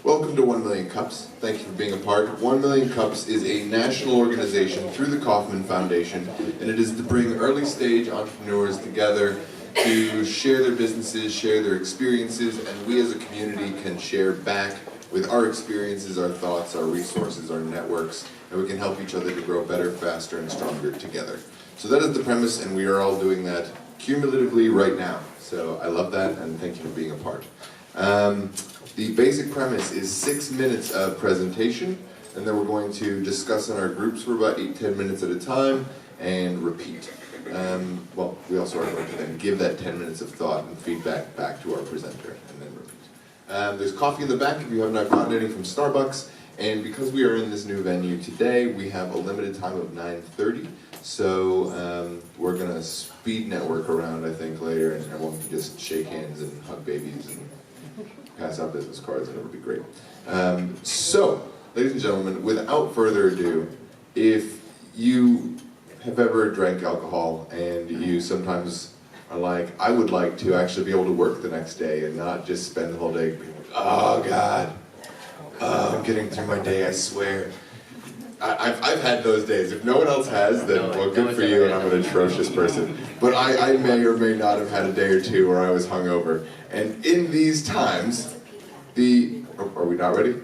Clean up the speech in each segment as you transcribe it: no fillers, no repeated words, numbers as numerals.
Welcome to 1 Million Cups. Thank you for being a part. 1 Million Cups is a national organization through the Kauffman Foundation, and it is to bring early stage entrepreneurs together to share their businesses, share their experiences, and we as a community can share back with our experiences, our thoughts, our resources, our networks, and we can help each other to grow better, faster, and stronger together. So that is the premise, and we are all doing that cumulatively right now. So I love that, and thank you for being a part. The basic premise is 6 minutes of presentation, and then we're going to discuss in our groups for about 8-10 minutes at a time, and repeat. Well, we also are going to then give that 10 minutes of thought and feedback back to our presenter, and then repeat. There's coffee in the back if you have not gotten any from Starbucks, and because we are in this new venue today, we have a limited time of 9:30, so we're going to speed network around, I think, later, and everyone can just shake hands and hug babies and pass out business cards, and it would be great. So, ladies and gentlemen, without further ado, if you have ever drank alcohol and you sometimes are like, I would like to actually be able to work the next day and not just spend the whole day being like, oh God, I'm getting through my day, I swear. I've had those days. If no one else has, then well, good for you, and I'm an atrocious person. But I may or may not have had a day or two where I was hungover. And in these times, are we not ready?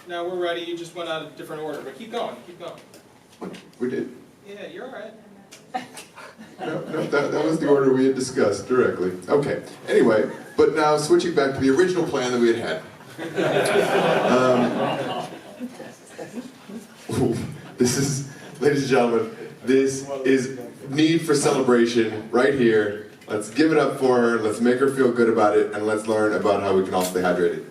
No, we're ready. You just went out a different order, but keep going, keep going. We did. Yeah, you're all right. No, that was the order we had discussed directly. Okay, anyway, but now switching back to the original plan that we had had. This is, ladies and gentlemen, this is need for celebration right here. Let's give it up for her, let's make her feel good about it, and let's learn about how we can all stay hydrated.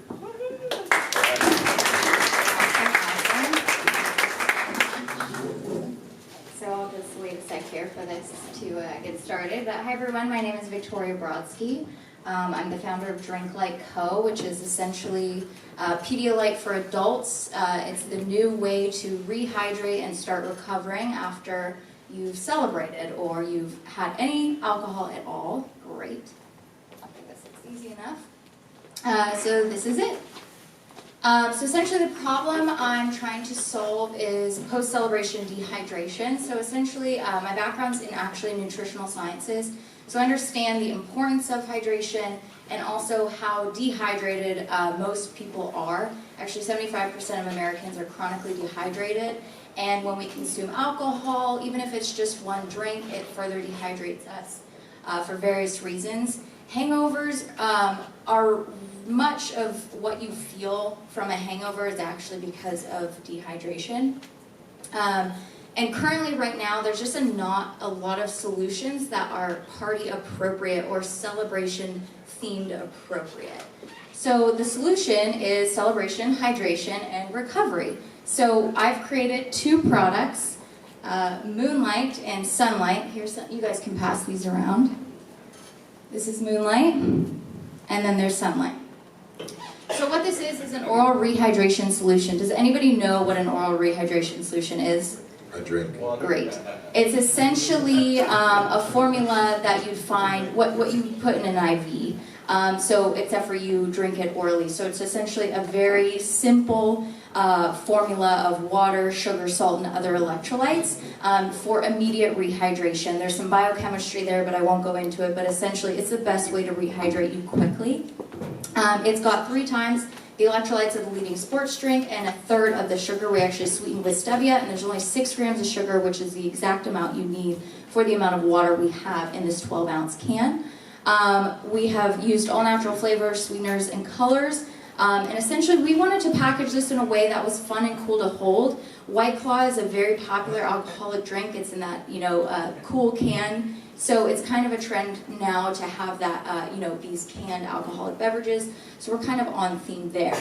So I'll just wait a sec here for this to get started. But hi everyone, my name is Victoria Brodsky. I'm the founder of DrinkLyte Co., which is essentially Pedialyte for adults. It's the new way to rehydrate and start recovering after you've celebrated or you've had any alcohol at all. Great. I guess it's easy enough. So this is it. So essentially the problem I'm trying to solve is post-celebration dehydration. So essentially my background's in actually nutritional sciences. So I understand the importance of hydration and also how dehydrated most people are. Actually 75% of Americans are chronically dehydrated. And when we consume alcohol, even if it's just one drink, it further dehydrates us for various reasons. Hangovers are much of what you feel from a hangover is actually because of dehydration. And currently right now there's just not a lot of solutions that are party appropriate or celebration themed appropriate. So the solution is celebration, hydration, and recovery. So I've created two products, MoonLyte and SunLyte. Here's you guys can pass these around. This is MoonLyte, and then there's SunLyte. So what this is an oral rehydration solution. Does anybody know what an oral rehydration solution is? A drink. Great. It's essentially a formula that you'd find, what you put in an IV. So except for you drink it orally. So it's essentially a very simple formula of water, sugar, salt, and other electrolytes for immediate rehydration. There's some biochemistry there, but I won't go into it. But essentially, it's the best way to rehydrate you quickly. It's got 3 times the electrolytes of the leading sports drink and 1/3 of the sugar we actually sweeten with stevia, and there's only 6 grams of sugar, which is the exact amount you need for the amount of water we have in this 12-ounce can. We have used all natural flavors, sweeteners, and colors. And essentially, we wanted to package this in a way that was fun and cool to hold. White Claw is a very popular alcoholic drink. It's in that, cool can. So it's kind of a trend now to have that, these canned alcoholic beverages. So we're kind of on theme there.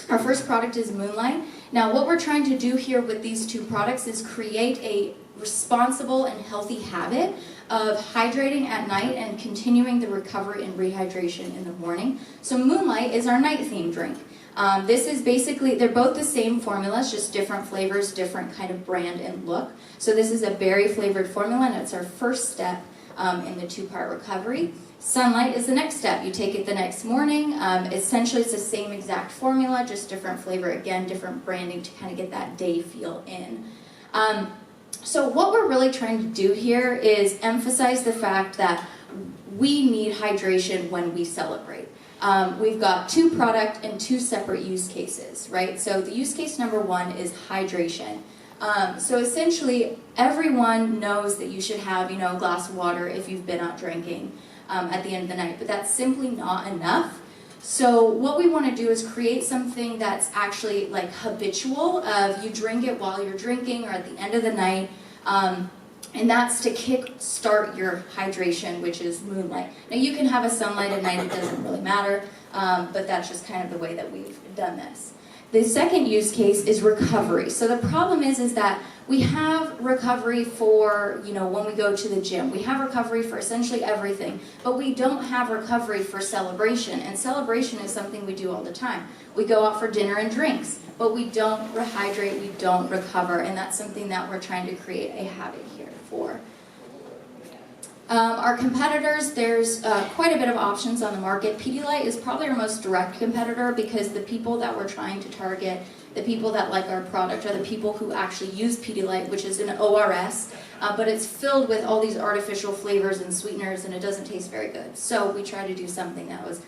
Our first product is MoonLyte. Now, what we're trying to do here with these two products is create a responsible and healthy habit of hydrating at night and continuing the recovery and rehydration in the morning. So MoonLyte is our night-themed drink. This is basically, they're both the same formulas, just different flavors, different kind of brand and look. So this is a berry-flavored formula, and it's our first step in the 2-part recovery. SunLyte is the next step. You take it the next morning. Essentially, it's the same exact formula, just different flavor. Again, different branding to kind of get that day feel in. So what we're really trying to do here is emphasize the fact that we need hydration when we celebrate. We've got 2 product and 2 separate use cases, right? So the use case number 1 is hydration. So essentially, everyone knows that you should have, a glass of water if you've been out drinking at the end of the night, but that's simply not enough. So what we want to do is create something that's actually like habitual of you drink it while you're drinking or at the end of the night, and that's to kick start your hydration, which is MoonLyte. Now you can have a SunLyte at night, it doesn't really matter, but that's just kind of the way that we've done this. The second use case is recovery. So the problem is that we have recovery for, when we go to the gym. We have recovery for essentially everything, but we don't have recovery for celebration. And celebration is something we do all the time. We go out for dinner and drinks, but we don't rehydrate, we don't recover, and that's something that we're trying to create a habit here for. Our competitors, there's quite a bit of options on the market. Pedialyte is probably our most direct competitor because the people that we're trying to target, the people that like our product, are the people who actually use Pedialyte, which is an ORS, but it's filled with all these artificial flavors and sweeteners, and it doesn't taste very good. So we tried to do something that was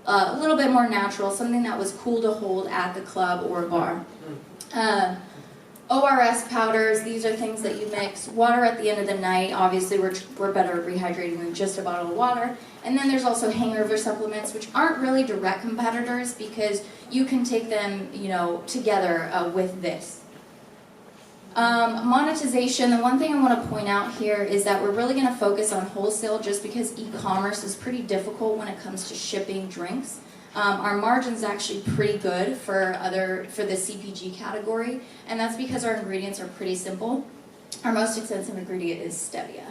a little bit more natural, something that was cool to hold at the club or bar. ORS powders, these are things that you mix. Water at the end of the night, obviously we're better at rehydrating than just a bottle of water. And then there's also hangover supplements, which aren't really direct competitors because you can take them, together with this. Monetization, the one thing I want to point out here is that we're really going to focus on wholesale just because e-commerce is pretty difficult when it comes to shipping drinks. Our margin's actually pretty good for the CPG category, and that's because our ingredients are pretty simple. Our most expensive ingredient is stevia.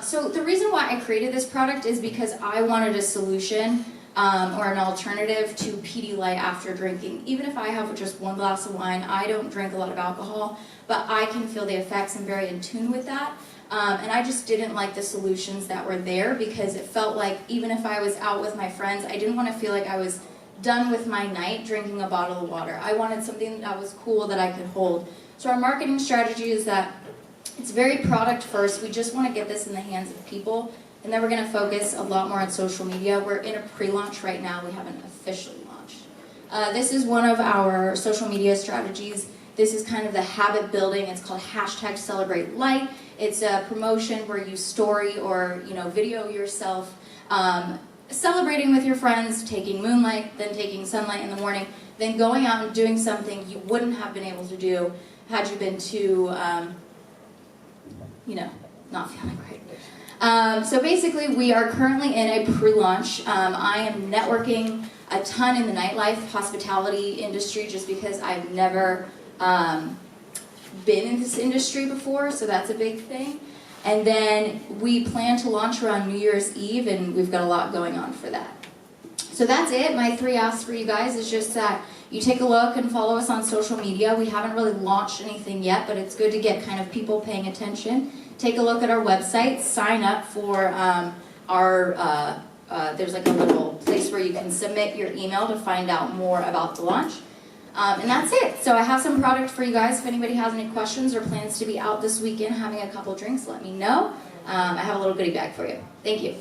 So the reason why I created this product is because I wanted a solution or an alternative to Pedialyte after drinking. Even if I have just 1 glass of wine, I don't drink a lot of alcohol, but I can feel the effects. I'm very in tune with that. And I just didn't like the solutions that were there because it felt like even if I was out with my friends, I didn't want to feel like I was done with my night drinking a bottle of water. I wanted something that was cool that I could hold. So our marketing strategy is that it's very product first. We just want to get this in the hands of people, and then we're going to focus a lot more on social media. We're in a pre-launch right now. We haven't officially launched. This is one of our social media strategies. This is kind of the habit building. It's called #CelebrateLyte. It's a promotion where you story or video yourself celebrating with your friends, taking MoonLyte, then taking SunLyte in the morning, then going out and doing something you wouldn't have been able to do had you been too, not feeling great. So basically, we are currently in a pre-launch. I am networking a ton in the nightlife, hospitality industry, just because I've never been in this industry before, so that's a big thing. And then we plan to launch around New Year's Eve, and we've got a lot going on for that. So that's it. My 3 asks for you guys is just that you take a look and follow us on social media. We haven't really launched anything yet, but it's good to get kind of people paying attention. Take a look at our website, sign up for there's like a little place where you can submit your email to find out more about the launch. And that's it. So I have some product for you guys. If anybody has any questions or plans to be out this weekend having a couple drinks, let me know. I have a little goodie bag for you. Thank you.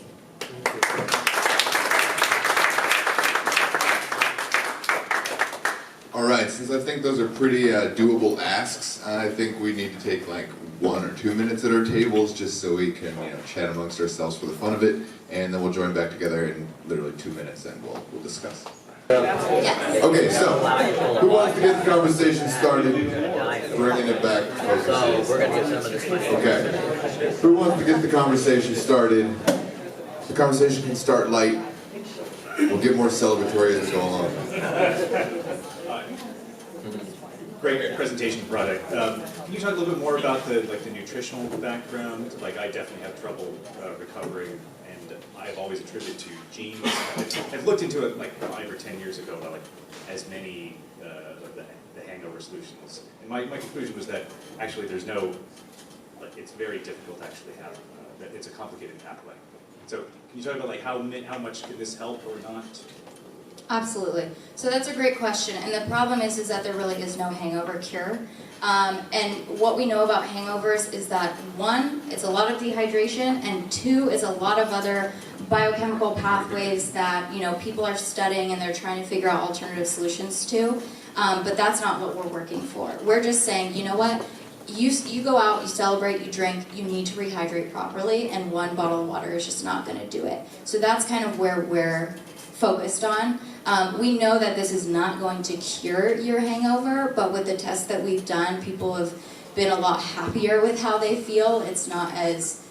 All right, since I think those are pretty doable asks, I think we need to take like 1 or 2 minutes at our tables just so we can chat amongst ourselves for the fun of it, and then we'll join back together in literally 2 minutes and we'll discuss. Yes. Okay, so who wants to get the conversation started? Bringing it back to focus. So we're gonna get some of this money. Okay. Who wants to get the conversation started? The conversation can start light. We'll get more celebratory as we go along. Great presentation product. Can you talk a little bit more about the nutritional background? Like, I definitely have trouble recovering, and I've always attributed to genes. I've looked into it like 5 or 10 years ago about as many of the hangover solutions, and my conclusion was that actually there's no, it's very difficult to actually have. That it's a complicated pathway. So can you talk about like how much could this help or not? Absolutely. So that's a great question, and the problem is that there really is no hangover cure. And what we know about hangovers is that one, it's a lot of dehydration, and two, is a lot of other biochemical pathways that people are studying and they're trying to figure out alternative solutions to. But that's not what we're working for. We're just saying, you know what? You go out, you celebrate, you drink, you need to rehydrate properly, and one bottle of water is just not going to do it. So that's kind of where we're focused on. We know that this is not going to cure your hangover, but with the tests that we've done, people have been a lot happier with how they feel. It's not as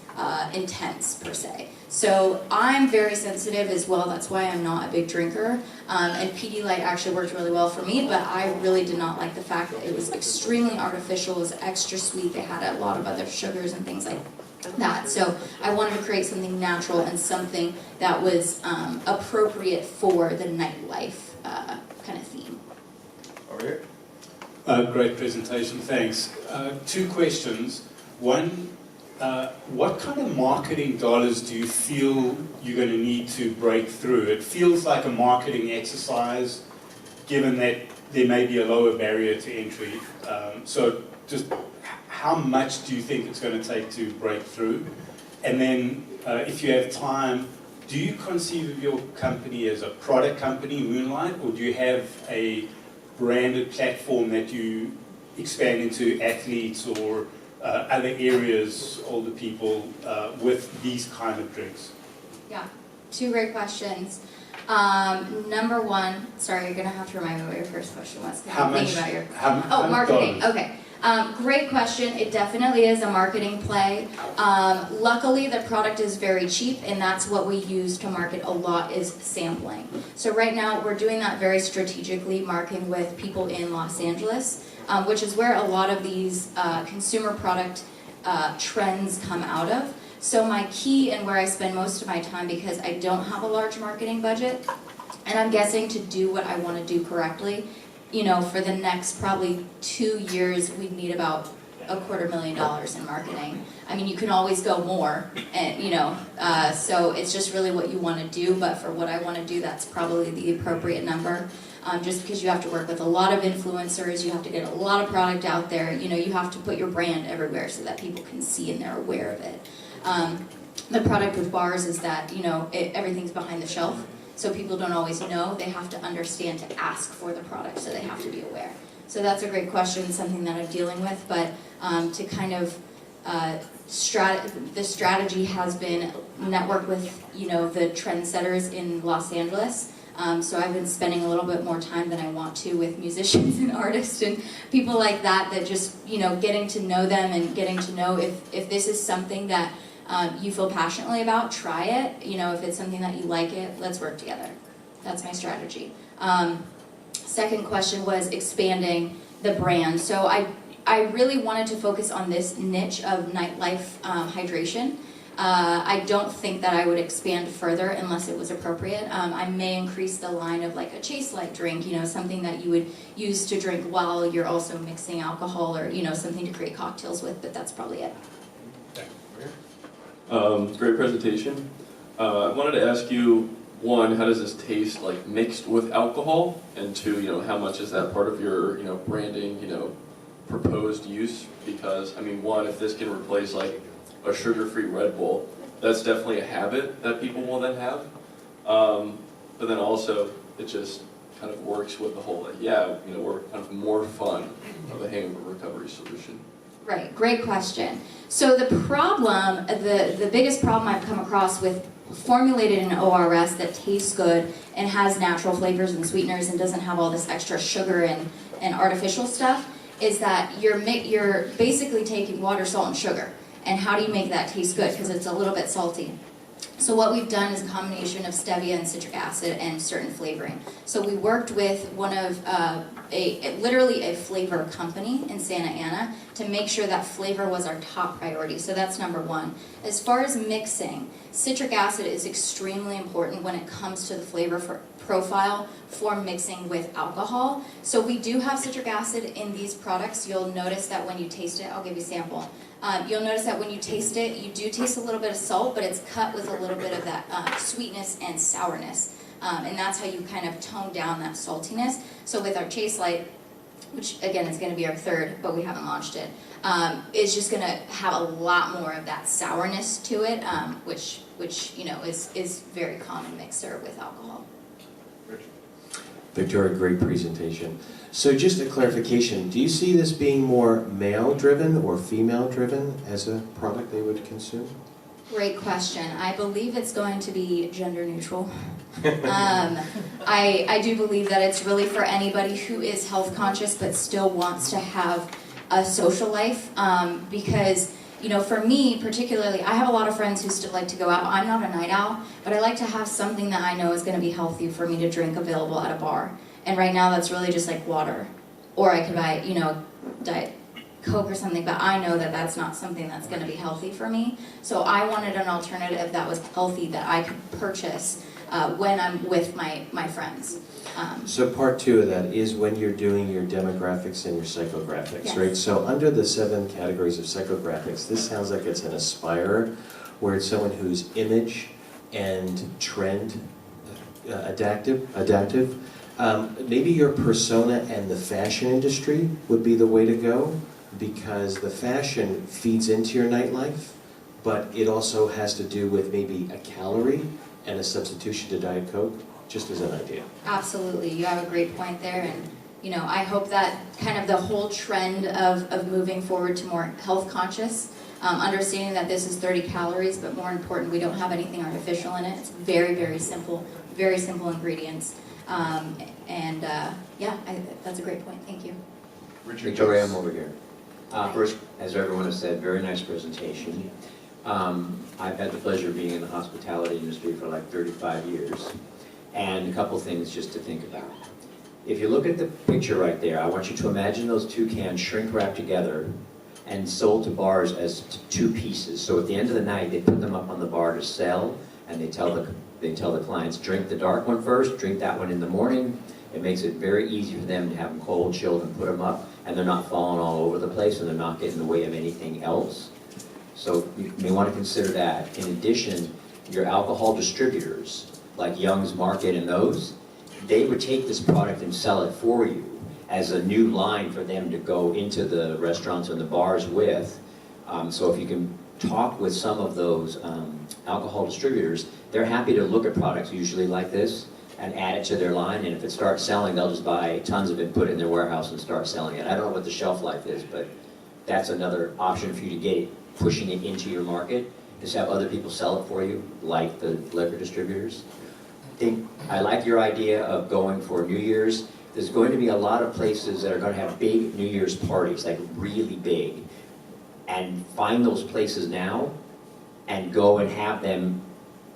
intense per se. So I'm very sensitive as well. That's why I'm not a big drinker. And Pedialyte actually worked really well for me, but I really did not like the fact that it was extremely artificial, it was extra sweet. They had a lot of other sugars and things like that. So I wanted to create something natural and something that was appropriate for the nightlife kind of theme. Over here. Great presentation, thanks. Two questions. One, what kind of marketing dollars do you feel you're going to need to break through? It feels like a marketing exercise, given that there may be a lower barrier to entry. So just how much do you think it's going to take to break through? And then, if you have time, do you conceive of your company as a product company, MoonLyte, or do you have a branded platform that you expand into athletes or other areas, older people, with these kind of drinks? Yeah, two great questions. Number one, sorry, you're going to have to remind me what your first question was. How much? Oh, marketing. Okay. Great question. It definitely is a marketing play. Luckily, the product is very cheap, and that's what we use to market a lot is sampling. So right now, we're doing that very strategically, marketing with people in Los Angeles, which is where a lot of these consumer product trends come out of. So my key and where I spend most of my time, because I don't have a large marketing budget, and I'm guessing to do what I want to do correctly, for the next probably 2 years, we'd need about $250,000 in marketing. I mean, you can always go more, and so it's just really what you want to do. But for what I want to do, that's probably the appropriate number. Just because you have to work with a lot of influencers, you have to get a lot of product out there. You have to put your brand everywhere so that people can see and they're aware of it. The product with bars is that everything's behind the shelf. So people don't always know. They have to understand to ask for the product, so they have to be aware. So that's a great question, something that I'm dealing with. But to kind of the strategy has been network with the trendsetters in Los Angeles. So I've been spending a little bit more time than I want to with musicians and artists and people like that. That just getting to know them and getting to know if this is something that you feel passionately about, try it. If it's something that you like it, let's work together. That's my strategy. Second question was expanding the brand. So I really wanted to focus on this niche of nightlife hydration. I don't think that I would expand further unless it was appropriate. I may increase the line of like a chase light drink, something that you would use to drink while you're also mixing alcohol or, something to create cocktails with, but that's probably it. Great presentation. I wanted to ask you, one, how does this taste like mixed with alcohol? And two, how much is that part of your, branding, proposed use? Because, I mean, one, if this can replace like a sugar-free Red Bull, that's definitely a habit that people will then have. But then also, it just kind of works with the whole, like, we're kind of more fun of a hangover recovery solution. Right, great question. So the problem, the biggest problem I've come across with formulated in ORS that tastes good and has natural flavors and sweeteners and doesn't have all this extra sugar and artificial stuff is that you're basically taking water, salt, and sugar. And how do you make that taste good? Because it's a little bit salty. So what we've done is a combination of stevia and citric acid and certain flavoring. So we worked with one of literally a flavor company in Santa Ana to make sure that flavor was our top priority. So that's number one. As far as mixing, citric acid is extremely important when it comes to the flavor profile for mixing with alcohol. So we do have citric acid in these products. You'll notice that when you taste it, I'll give you a sample. You'll notice that when you taste it, you do taste a little bit of salt, but it's cut with a little bit of that sweetness and sourness. And that's how you kind of tone down that saltiness. So with our Chase Light, which again is going to be our third, but we haven't launched it, is just going to have a lot more of that sourness to it, which you know is very common mixer with alcohol. Victoria, great presentation. So just a clarification, do you see this being more male-driven or female-driven as a product they would consume? Great question. I believe it's going to be gender neutral. I do believe that it's really for anybody who is health conscious but still wants to have a social life, because you know, for me particularly, I have a lot of friends who still like to go out. I'm not a night owl, but I like to have something that I know is going to be healthy for me to drink available at a bar. And right now that's really just like water, or I could buy, you know, Diet Coke or something, but I know that that's not something that's going to be healthy for me. So I wanted an alternative that was healthy that I could purchase when I'm with my friends. So part two of that is when you're doing your demographics and your psychographics, Yes. right? So under the 7 categories of psychographics, this sounds like it's an aspirer, where it's someone who's image and trend adaptive. Maybe your persona and the fashion industry would be the way to go, because the fashion feeds into your nightlife, but it also has to do with maybe a calorie and a substitution to Diet Coke, just as an idea. Absolutely, you have a great point there, and you know, I hope that kind of the whole trend of moving forward to more health conscious, understanding that this is 30 calories, but more important, we don't have anything artificial in it. It's very simple ingredients, yeah, that's a great point. Thank you. Victoria, I'm over here. First, as everyone has said, very nice presentation. I've had the pleasure of being in the hospitality industry for like 35 years, and a couple things just to think about. If you look at the picture right there, I want you to imagine those 2 cans shrink wrapped together and sold to bars as 2 pieces. So at the end of the night, they put them up on the bar to sell, and they tell the clients, drink the dark one first, drink that one in the morning. It makes it very easy for them to have them cold, chilled, and put them up, and they're not falling all over the place, and they're not getting in the way of anything else. So you may want to consider that. In addition, your alcohol distributors, like Young's Market and those, they would take this product and sell it for you as a new line for them to go into the restaurants and the bars with. So if you can talk with some of those alcohol distributors, they're happy to look at products usually like this and add it to their line, and if it starts selling, they'll just buy tons of it, put it in their warehouse and start selling it. I don't know what the shelf life is, but that's another option for you to get it, pushing it into your market, is have other people sell it for you, like the liquor distributors. I like your idea of going for New Year's. There's going to be a lot of places that are going to have big New Year's parties, like really big, and find those places now and go and have them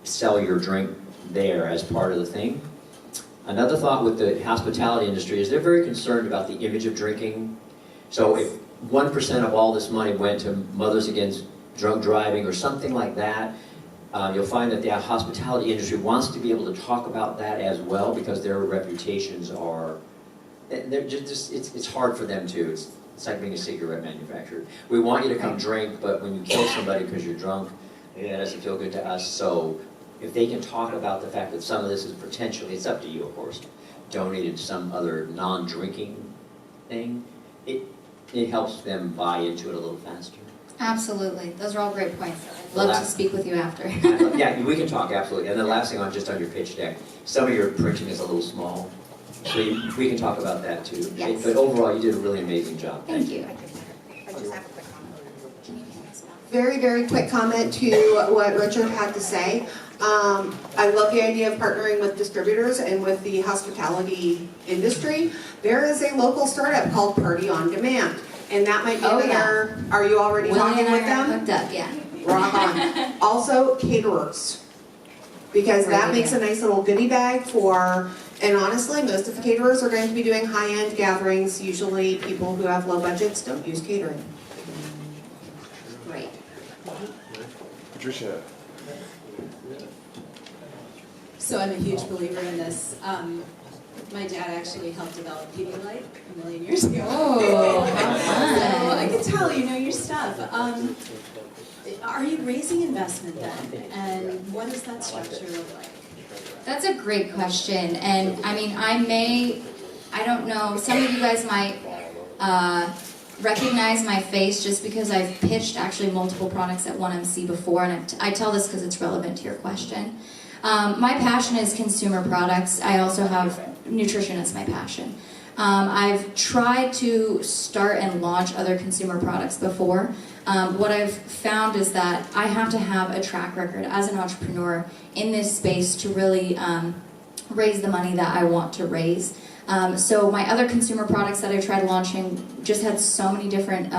sell your drink there as part of the thing. Another thought with the hospitality industry is they're very concerned about the image of drinking. So if 1% of all this money went to Mothers Against Drunk Driving or something like that, you'll find that the hospitality industry wants to be able to talk about that as well, because their reputations are, they're just it's hard for them too. It's like being a cigarette manufacturer. We want you to come drink, but when you kill somebody because you're drunk, it doesn't feel good to us. So if they can talk about the fact that some of this is potentially, it's up to you of course, donated to some other non-drinking thing, it helps them buy into it a little faster. Absolutely, those are all great points. Love to speak with you after. Yeah, we can talk, absolutely. And the last thing just on your pitch deck, some of your printing is a little small, so we can talk about that too. Yes. But overall, you did a really amazing job. Thank you. I just have a quick comment. Very quick comment to what Richard had to say. I love the idea of partnering with distributors and with the hospitality industry. There is a local startup called Party on Demand, and that might be another. Yeah. Are you already Willie talking and with I are them? hooked up, yeah. Rock on. Also, caterers, because that makes a nice little goodie bag for. And honestly, most of the caterers are going to be doing high-end gatherings. Usually, people who have low budgets don't use catering. Great. Patricia. So I'm a huge believer in this. My dad actually helped develop Pedialyte a million years ago. Oh, So I can tell you know your stuff. Are you raising investment then? And what does that structure look like? That's a great question, and I mean, I don't know, some of you guys might recognize my face just because I've pitched actually multiple products at 1MC before, and I tell this because it's relevant to your question. My passion is consumer products. I also have nutrition as my passion. I've tried to start and launch other consumer products before. What I've found is that I have to have a track record as an entrepreneur in this space to really raise the money that I want to raise. So my other consumer products that I tried launching just had so many different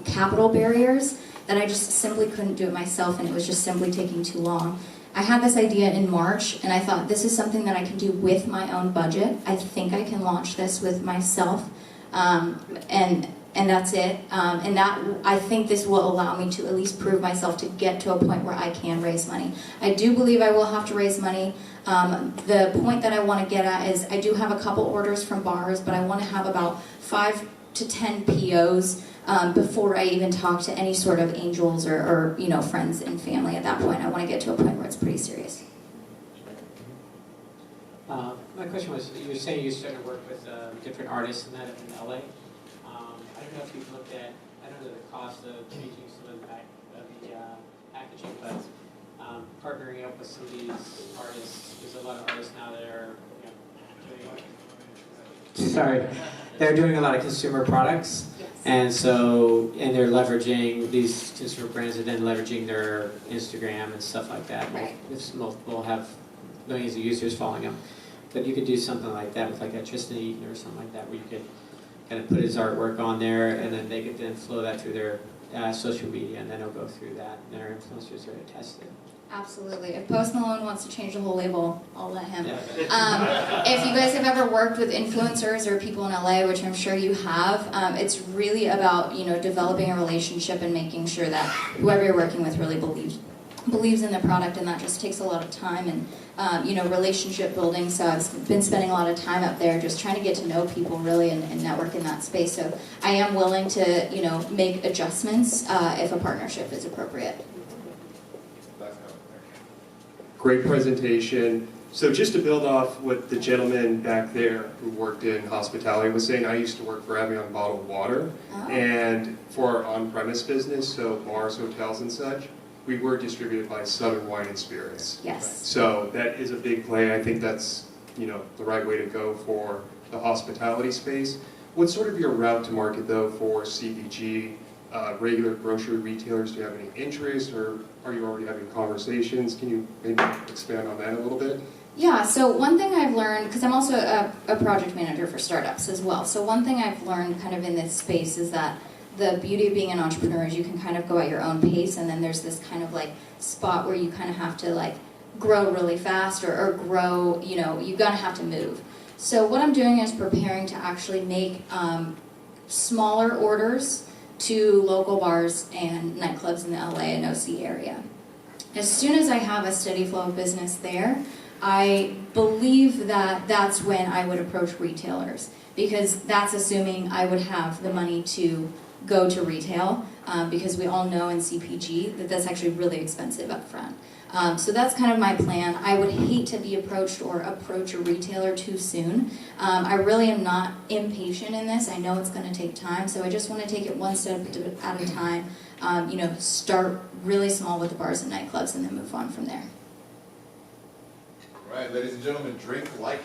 capital barriers that I just simply couldn't do it myself, and it was just simply taking too long. I had this idea in March, and I thought this is something that I can do with my own budget. I think I can launch this with myself, and that's it. And that, I think this will allow me to at least prove myself to get to a point where I can raise money. I do believe I will have to raise money. The point that I want to get at is I do have a couple orders from bars, but I want to have about 5 to 10 POs before I even talk to any sort of angels or you know, friends and family. At that point, I want to get to a point where it's pretty serious. My question was, you were saying you're starting to work with different artists and that in LA. I don't know if you've looked at, I don't know the cost of changing some of the packaging, but partnering up with some of these artists. There's a lot of artists now that are, they're doing a lot of consumer products. Yes. And they're leveraging these consumer brands and then leveraging their Instagram and stuff like that. Right. We'll have millions of users following them. But you could do something like that with like a Tristan Eaton or something like that, where you could kind of put his artwork on there, and then they could then flow that through their social media, and then it'll go through that, and their influencers are going to test it. Absolutely. If Post Malone wants to change the whole label, I'll let him. Yeah. If you guys have ever worked with influencers or people in LA, which I'm sure you have, it's really about, you know, developing a relationship and making sure that whoever you're working with really believes in the product, and that just takes a lot of time and you know, relationship building. So I've been spending a lot of time up there just trying to get to know people really and network in that space. So I am willing to, you know, make adjustments if a partnership is appropriate. Great presentation. So just to build off what the gentleman back there who worked in hospitality was saying, I used to work for Evian Bottled Water, and for our on-premise business, so bars, hotels, and such, we were distributed by Southern Wine and Spirits. Yes. So that is a big play. I think that's, you know, the right way to go for the hospitality space. What's sort of your route to market though for CPG, regular grocery retailers? Do you have any interest, or are you already having conversations? Can you maybe expand on that a little bit? Yeah, so one thing I've learned, because I'm also a project manager for startups as well, so one thing I've learned kind of in this space is that the beauty of being an entrepreneur is you can kind of go at your own pace, and then there's this kind of like spot where you kind of have to like grow really fast or grow, you know, you're gonna have to move. So what I'm doing is preparing to actually make smaller orders to local bars and nightclubs in the LA and OC area. As soon as I have a steady flow of business there, I believe that that's when I would approach retailers, because that's assuming I would have the money to go to retail, because we all know in CPG that that's actually really expensive up front. So that's kind of my plan. I would hate to be approached or approach a retailer too soon. I really am not impatient in this. I know it's going to take time, so I just want to take it one step at a time. You know, start really small with the bars and nightclubs and then move on from there. All right, ladies and gentlemen, DrinkLyte.